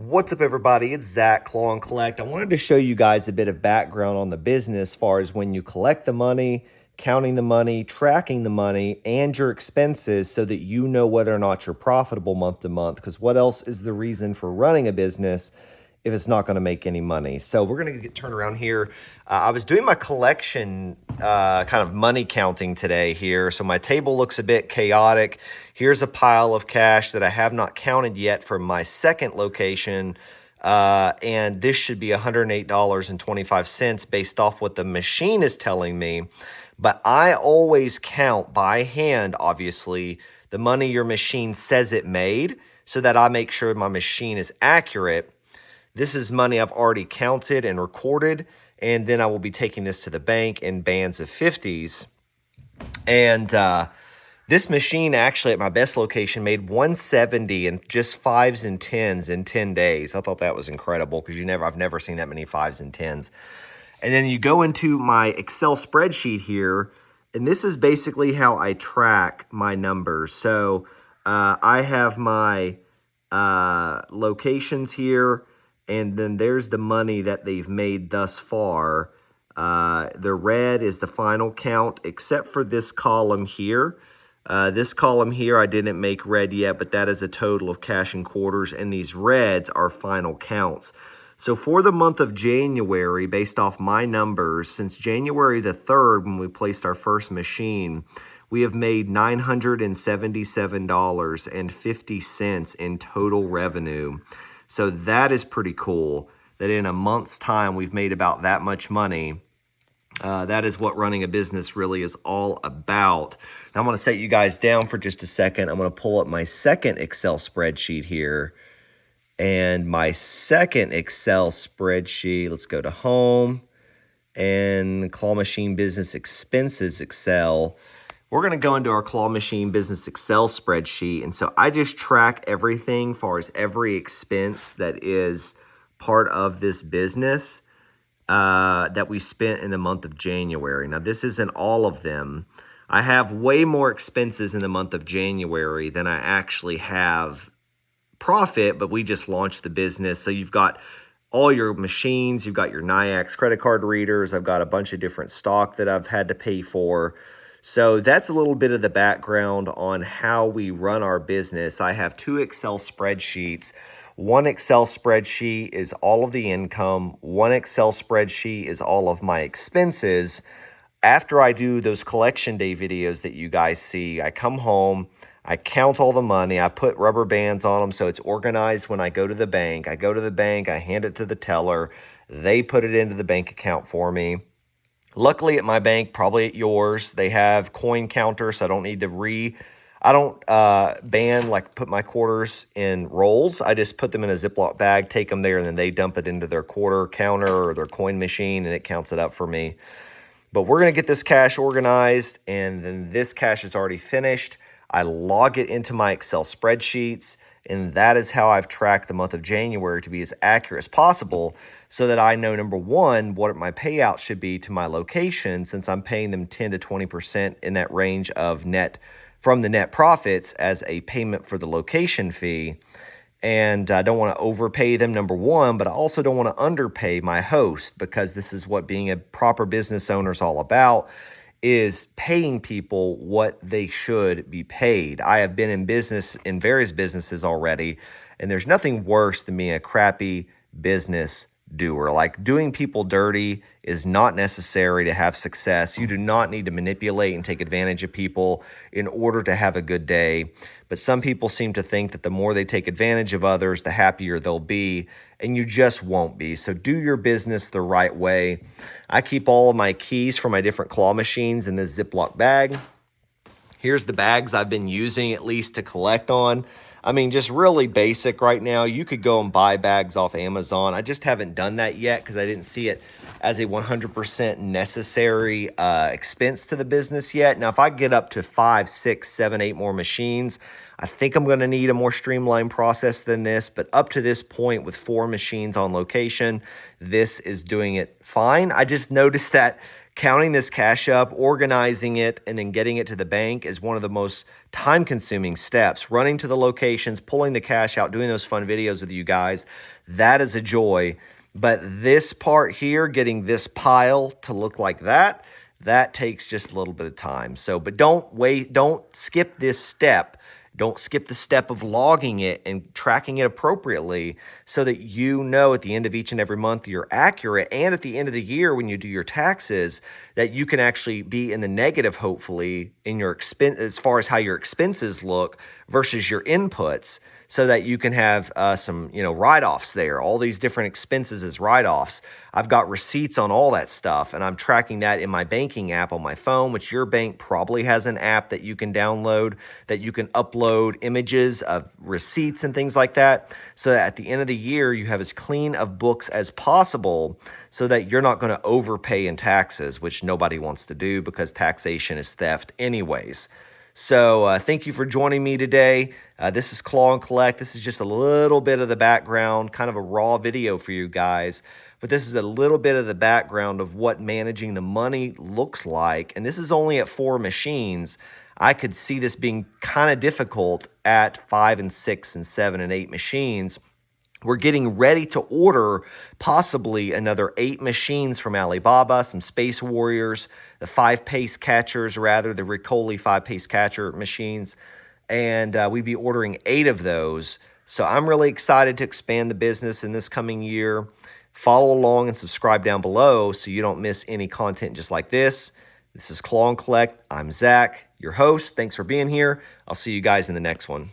What's up, everybody? It's Zach, Claw and Collect. I wanted to show you guys a bit of background on the business as far as when you collect the money, counting the money, tracking the money, and your expenses so that you know whether or not you're profitable month to month. Because what else is the reason for running a business if it's not going to make any money? So we're going to get turned around here. I was doing my collection kind of money counting today here. So my table looks a bit chaotic. Here's a pile of cash that I have not counted yet from my second location. And this should be $108.25 based off what the machine is telling me. But I always count by hand, obviously, the money your machine says it made so that I make sure my machine is accurate. This is money I've already counted and recorded, and then I will be taking this to the bank in bands of 50s. And this machine actually at my best location made 170 in just 5s and 10s in 10 days. I thought that was incredible because I've never seen that many 5s and 10s. And then you go into my Excel spreadsheet here, and this is basically how I track my numbers. So I have my locations here, and then there's the money that they've made thus far. The red is the final count, except for this column here. This column here I didn't make red yet, but that is a total of cash and quarters, and these reds are final counts. So for the month of January, based off my numbers, since January the 3rd, when we placed our first machine, we have made $977.50 in total revenue. So that is pretty cool that in a month's time, we've made about that much money. That is what running a business really is all about. Now I'm going to set you guys down for just a second. I'm going to pull up my second Excel spreadsheet here. And my second Excel spreadsheet, let's go to Home and Claw Machine Business Expenses Excel. We're going to go into our Claw Machine Business Excel spreadsheet. And so I just track everything as far as every expense that is part of this business that we spent in the month of January. Now, this isn't all of them. I have way more expenses in the month of January than I actually have profit, but we just launched the business. So you've got all your machines, you've got your NIAX credit card readers, I've got a bunch of different stock that I've had to pay for. So that's a little bit of the background on how we run our business. I have two Excel spreadsheets. One Excel spreadsheet is all of the income. One Excel spreadsheet is all of my expenses. After I do those collection day videos that you guys see, I come home, I count all the money, I put rubber bands on them so it's organized when I go to the bank. I go to the bank, I hand it to the teller, they put it into the bank account for me. Luckily at my bank, probably at yours, they have coin counters, so I don't need to put my quarters in rolls. I just put them in a Ziploc bag, take them there, and then they dump it into their quarter counter or their coin machine, and it counts it up for me. But we're going to get this cash organized, and then this cash is already finished. I log it into my Excel spreadsheets, and that is how I've tracked the month of January to be as accurate as possible so that I know, number one, what my payout should be to my location, since I'm paying them 10 to 20% in that range of from the net profits as a payment for the location fee. And I don't want to overpay them, number one, but I also don't want to underpay my host, because this is what being a proper business owner is all about, is paying people what they should be paid. I have been in various businesses already, and there's nothing worse than being a crappy business doer. Like, doing people dirty is not necessary to have success. You do not need to manipulate and take advantage of people in order to have a good day. But some people seem to think that the more they take advantage of others, the happier they'll be, and you just won't be. So do your business the right way. I keep all of my keys for my different claw machines in this Ziploc bag. Here's the bags I've been using at least to collect on. I mean, just really basic right now. You could go and buy bags off Amazon. I just haven't done that yet because I didn't see it as a 100% necessary expense to the business yet. Now, if I get up to 5, 6, 7, 8 more machines, I think I'm going to need a more streamlined process than this. But up to this point, with 4 machines on location, this is doing it fine. I just noticed that Counting this cash up, organizing it, and then getting it to the bank is one of the most time-consuming steps. Running to the locations, pulling the cash out, doing those fun videos with you guys, that is a joy. But this part here, getting this pile to look like that, that takes just a little bit of time. So, but don't skip this step. Don't skip the step of logging it and tracking it appropriately so that you know at the end of each and every month you're accurate, and at the end of the year when you do your taxes that you can actually be in the negative, hopefully, in your expense as far as how your expenses look versus your inputs, so that you can have some, write-offs there, all these different expenses as write-offs. I've got receipts on all that stuff, and I'm tracking that in my banking app on my phone, which your bank probably has an app that you can download, that you can upload images of receipts and things like that, so that at the end of the year, you have as clean of books as possible, so that you're not going to overpay in taxes, which nobody wants to do because taxation is theft anyways. So thank you for joining me today. This is Claw and Collect. This is just a little bit of the background, kind of a raw video for you guys. But this is a little bit of the background of what managing the money looks like. And this is only at 4 machines. I could see this being kind of difficult at 5 and 6 and 7 and 8 machines. We're getting ready to order possibly another 8 machines from Alibaba, some Space Warriors, the 5-pace catchers, rather, the Riccoli 5-pace catcher machines. And we'd be ordering 8 of those. So I'm really excited to expand the business in this coming year. Follow along and subscribe down below so you don't miss any content just like this. This is Claw and Collect. I'm Zach, your host. Thanks for being here. I'll see you guys in the next one.